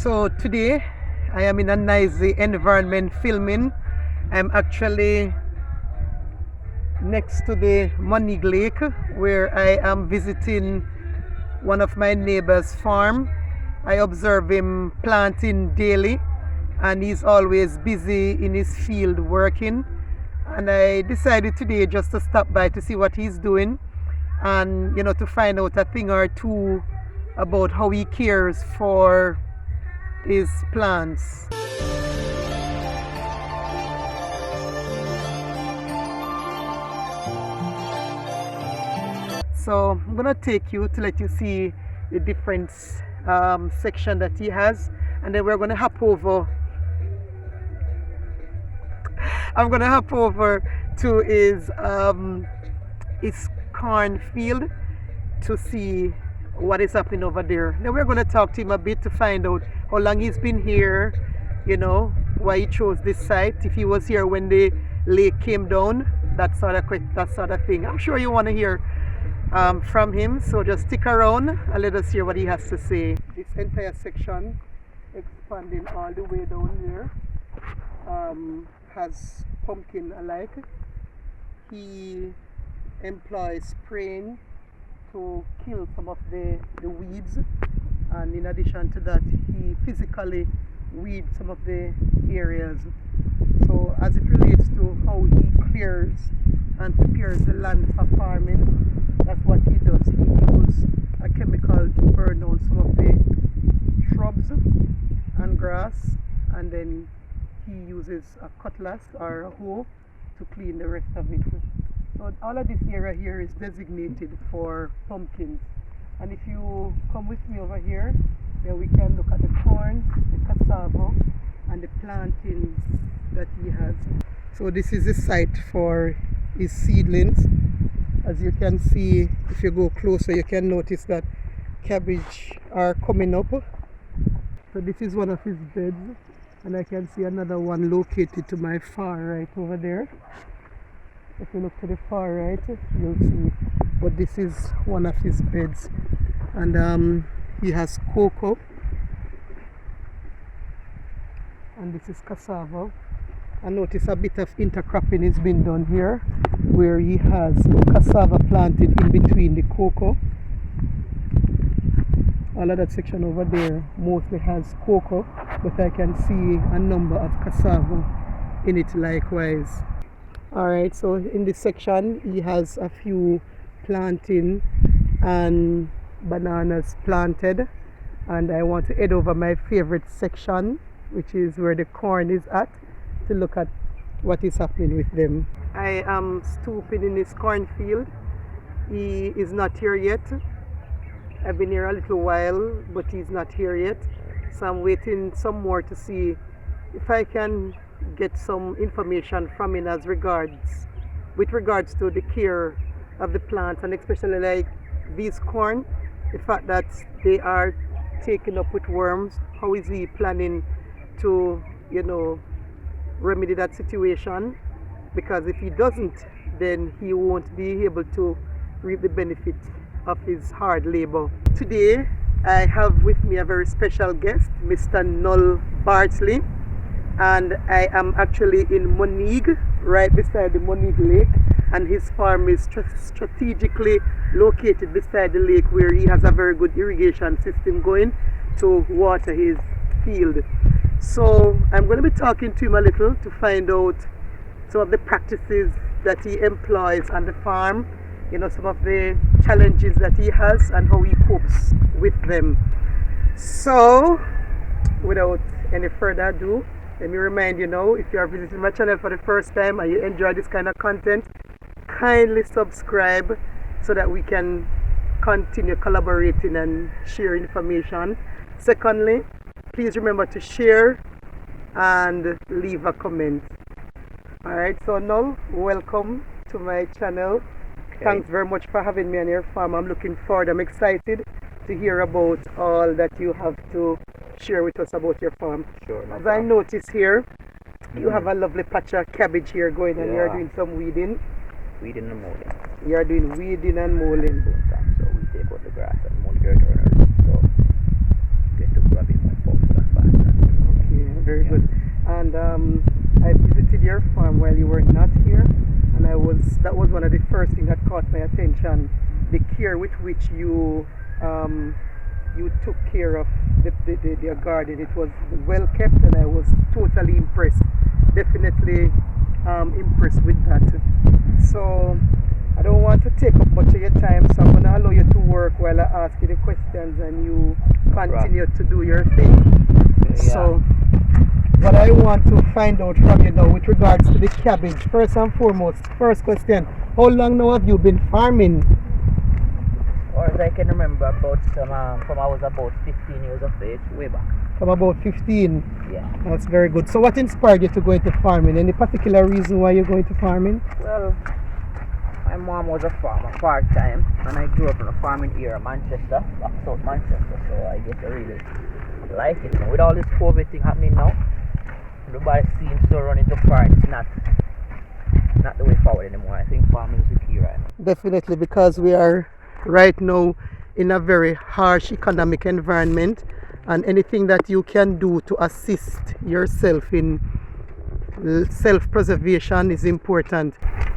So today I am in a nice environment filming. I'm actually next to the Moneague Lake where I am visiting one of my neighbor's farm. I observe him planting daily and he's always busy in his field working, and I decided today just to stop by to see what he's doing and to find out a thing or two about how he cares for his plants. So I'm gonna take you to let you see the different section that he has, and then we're gonna hop over. I'm gonna hop over to his corn field to see what is happening over there. Then we're gonna talk to him a bit to find out how long he's been here, why he chose this site, if he was here when the lake came down, that sort of thing. I'm sure you want to hear from him, so just stick around and let us hear what he has to say. This entire section, expanding all the way down there, has pumpkin alike. He employs spraying to kill some of the weeds, and in addition to that he physically weeds some of the areas. So as it relates to how he clears and prepares the land for farming, that's what he does. He uses a chemical to burn down some of the shrubs and grass, and then he uses a cutlass or a hoe to clean the rest of it. So all of this area here is designated for pumpkins. And if you come with me over here, then we can look at the corn, the cassava, and the planting that he has. So this is the site for his seedlings. As you can see, if you go closer, you can notice that cabbage are coming up. So this is one of his beds, and I can see another one located to my far right over there. If you look to the far right, you'll see. But this is one of his beds, and he has cocoa, and this is cassava. I notice a bit of intercropping is being done here, where he has cassava planted in between the cocoa. All of that section over there mostly has cocoa, but I can see a number of cassava in it likewise. Alright, so in this section he has a few planting and bananas planted, and I want to head over my favorite section, which is where the corn is at, to look at what is happening with them. I am stooping in his cornfield. He is not here yet. I've been here a little while, but he's not here yet. So I'm waiting some more to see if I can get some information from him with regards to the care of the plants, and especially like these corn, the fact that they are taken up with worms. How is he planning to remedy that situation? Because if he doesn't, then he won't be able to reap the benefit of his hard labor. Today I have with me a very special guest, Mr. Null Bartley, and I am actually in Moneague, right beside the Moneague Lake, and his farm is strategically located beside the lake, where he has a very good irrigation system going to water his field. So I'm going to be talking to him a little to find out some of the practices that he employs on the farm, some of the challenges that he has and how he copes with them. So without any further ado, let me remind you now, if you are visiting my channel for the first time and you enjoy this kind of content, kindly subscribe so that we can continue collaborating and share information. Secondly, please remember to share and leave a comment. Alright, so now welcome to my channel. Okay. Thanks very much for having me on your farm. I'm looking forward, I'm excited to hear about all that you have to share with us about your farm. Sure. No As I notice here, you have a lovely patch of cabbage here going, and you're doing some weeding. Weeding and mowing. You're doing weeding and mowing. So we take out the grass and mow the dirt around, so get to grabbing my pulse for that. very good. And I visited your farm while you were not here, and that was one of the first things that caught my attention. The care with which you took care of the garden. It was well kept, and I was totally impressed. Definitely impressed with that. So I don't want to take up much of your time, so I'm going to allow you to work while I ask you the questions and you continue to do your thing. Yeah. So what I want to find out from you now with regards to the cabbage, first and foremost, first question, how long now have you been farming? Or as I can remember, from I was about 15 years of age, way back. From about 15? Yeah. That's very good. So what inspired you to go into farming? Any particular reason why you're going to farming? Well, my mom was a farmer part-time, and I grew up on a farming area, Manchester, back south Manchester, so I get to really like it. With all this COVID thing happening now, everybody seems to run into farming. It's not the way forward anymore. I think farming is the key right now. Definitely, because we are right now in a very harsh economic environment, and anything that you can do to assist yourself in self-preservation is important.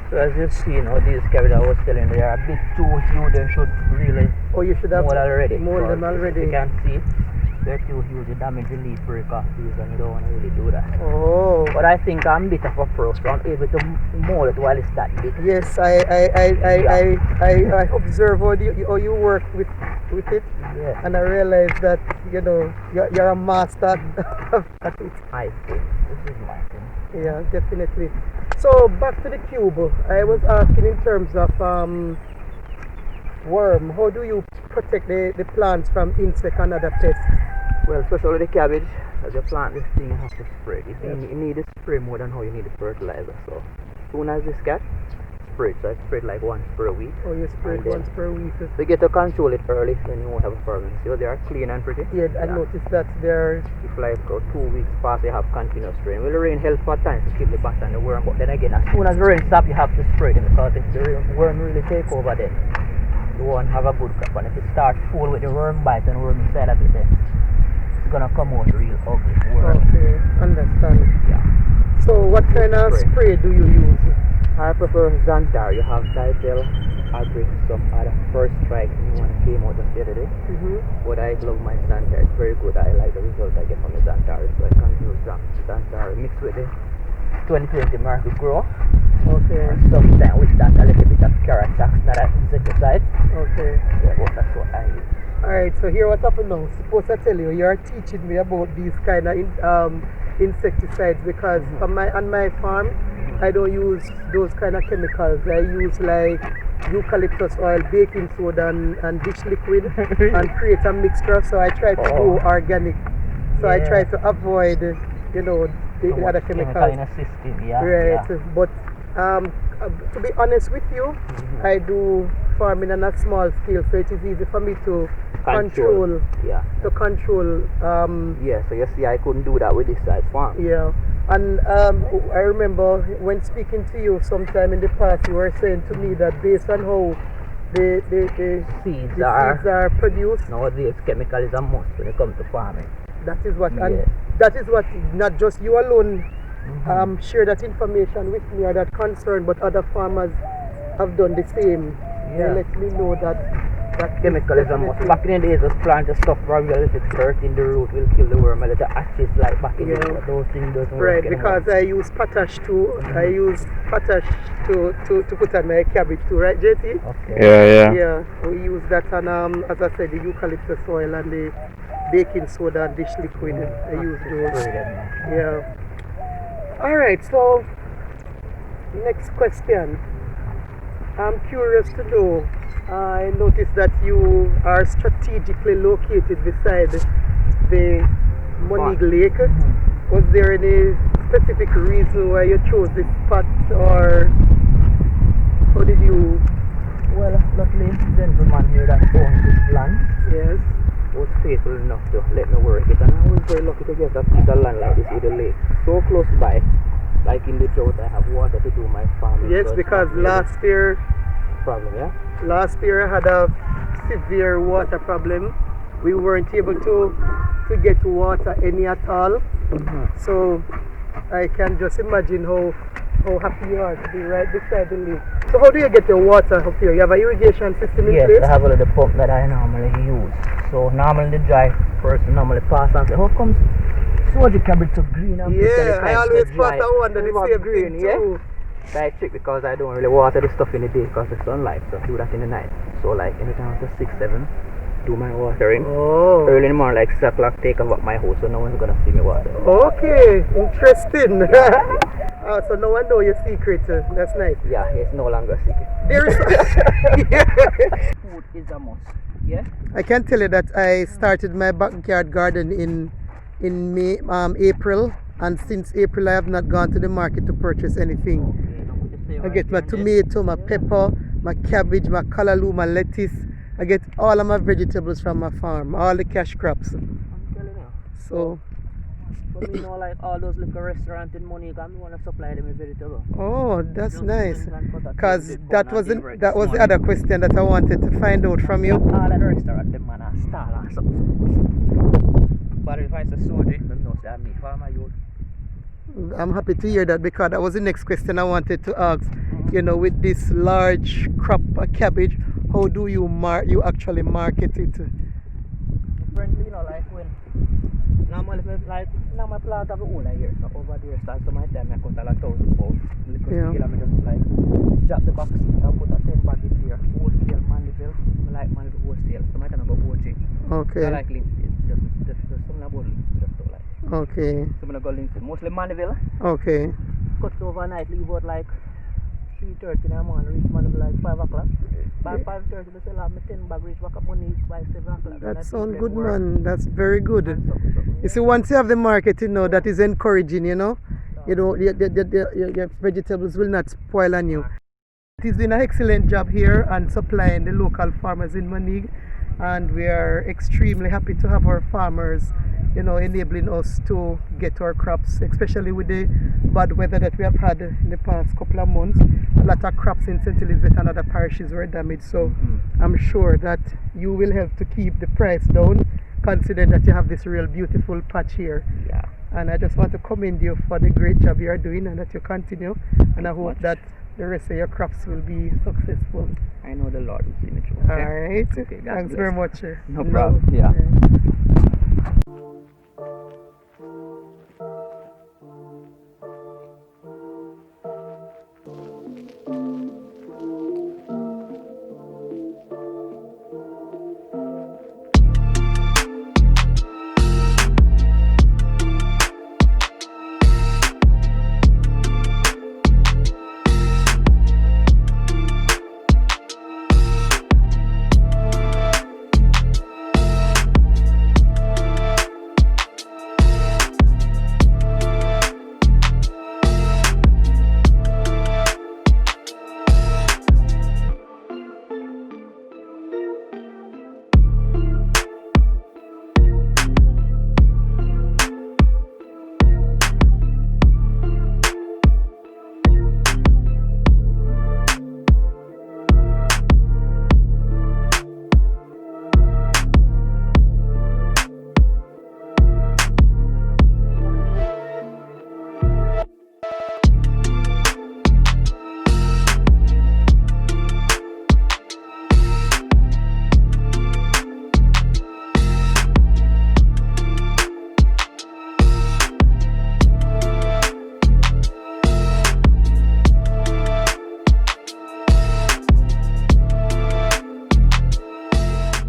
So as you see now, these cabbage I was telling you, they are a bit too huge. They should really you should have mold already. Mold them already. You can see they're too huge. They damage the leaf break off these, and you don't want to really do that. Oh. But I think I'm a bit of a pro, so I'm able to mold it while it's that big. Yes, I observe how you work with it, yeah. And I realize that you're a master at it. I think this is my thing. Yeah, definitely. So back to the cube, I was asking in terms of worm. How do you protect the plants from insect and other pests? Well, especially the cabbage, as you plant this thing, you have to spray it. You need to spray more than how you need the fertilizer. So as soon as this gets sprayed, so I spray it like once per week. Oh, you spray it once per week. So you get to control it early, then you won't have a problem. See, they are clean and pretty. Yeah, I noticed that they're... If like 2 weeks pass, you have continuous rain. Well, the rain helps for times to keep the bat and the worm, but then again, as soon as the rain stops, you have to spray them, because if the worm really take over, then you won't have a good crop. And if it starts full with the worm bite and worm inside of it, then it's gonna come out real ugly worm. Okay, understand. Yeah. So what kind of spray do you use? I prefer Xantar. You have Ditel, Agri, some other first strike, new one came out just the other day. But I love my Xantar. It's very good. I like the result I get from the Xantar. So I can use Xantar mixed with the 2020 Market Grow. Okay. And sometimes with that a little bit of carrot sacks, not an insecticide. Okay. Yeah, but that's what I use. Alright, so here what happened now. Suppose I tell you, you're teaching me about these kind of insecticides, because on my farm I don't use those kind of chemicals. I use like eucalyptus oil, baking soda and dish liquid and create a mixture. So I try to do organic. So I try to avoid the other chemicals. In a system, yeah. Right. Yeah. But to be honest with you, I do farming on a small scale, so it is easy for me to control. Yeah. To control. Yeah. So you see, I couldn't do that with this side farm. Yeah. And I remember when speaking to you sometime in the past, you were saying to me that based on how the seeds are produced, nowadays chemical is a must when it comes to farming. That is what, and that is what not just you alone share that information with me or that concern, but other farmers have done the same. Yeah. They let me know that chemical is a must. Back in the days, just plant the stuff from your little dirt in the root will kill the worm. A little ashes like back in the day, those things doesn't work anymore. Because I use potash too. I use potash to put on my cabbage too, right, JT? Okay. Yeah, we use that, and as I said, the eucalyptus oil and the baking soda and dish liquid. I use those. Yeah. Alright, so next question. I'm curious to know, I noticed that you are strategically located beside the Moneague Lake. Was there any specific reason why you chose this spot, or how did you? Well, luckily the gentleman here that owns this land was faithful enough to let me work it, and I was very lucky to get a piece of land like this with the lake so close by. Like in the drought, I have water to do my farming. Yes, because last year I had a severe water problem. We weren't able to get water any at all. So I can just imagine how happy you are to be right beside the lake. So how do you get your water up here? You have an irrigation system in Yes, place? I have a little pump that I normally use. So normally the dry person normally pass and say, how comes Sojie cabbage so green and Yeah, I always thought I wonder the same green, thing yeah? too. Like trick because I don't really water the stuff in the day because the sunlight, so I do that in the night. So like anytime after 6, 7, do my watering. Oh. Early in the morning, like 6 o'clock, take up my house, so no one's gonna see me water. Okay, interesting. So no one know your secret. That's nice. Yeah, it's no longer a secret. There is Food is a must. Yeah? I can tell you that I started my backyard garden in May, April, and since April I have not gone to the market to purchase anything. Okay, I get my tomato, my pepper, my cabbage, my callaloo, my lettuce. I get all of my vegetables from my farm, all the cash crops. I'm telling you. So, But you know, like all those little restaurants in Moneague, I'm going to supply them with vegetables. oh, that's Just nice. Because Because that was the other question that I wanted to find out from you. All at the restaurant, them man are stall or something. But if I say Sojie, them know say I'm me farmer youth. I'm happy to hear that because that was the next question I wanted to ask. You know, with this large crop of cabbage, how do you actually market it? Differently, you know, like when normally like now my plant have a whole year, so over there so my time I cut a 1,000 pounds. Little Yeah. scale, I just like drop the box and put a 10 bag in here. Wholesale, Mandeville. I like Mandeville wholesale. So my time I go OG. Okay. I like Linksfield. Just something about Linksfield, just don't like. Okay. So I'm gonna go Linksfield. Mostly Mandeville. Okay. Cut overnight, leave out like 3:30 in the morning, reach Mandeville like 5 o'clock. By 5:30 they sell out my 10 bag, reach back up Moneague by 7 o'clock. That sounds good, man. That's very good. You see, once you have the market, you know, that is encouraging, you know. You know, your vegetables will not spoil on you. It has been an excellent job here and supplying the local farmers in Moneague, and we are extremely happy to have our farmers, you know, enabling us to get our crops, especially with the bad weather that we have had in the past couple of months. A lot of crops in St. Elizabeth and other parishes were damaged, so I'm sure that you will help to keep the price down, considering that you have this real beautiful patch here. Yeah. And I just want to commend you for the great job you are doing and that you continue, and I hope that the rest of your crops will be successful. I know the Lord will see me through. Okay? Alright, Okay, God thanks bless. very much. No problem. Yeah.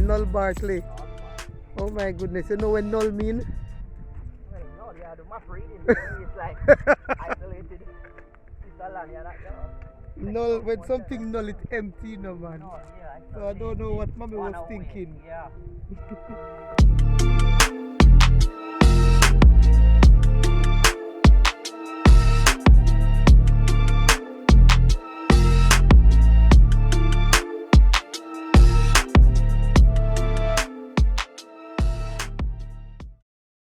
Null Bartley. Oh my goodness, you know what null mean? Well, no, yeah, the map reading it's like isolated. It's a land, yeah, Null, when something null, it's empty, no man. No, yeah, So I don't know what mommy was thinking. Yeah.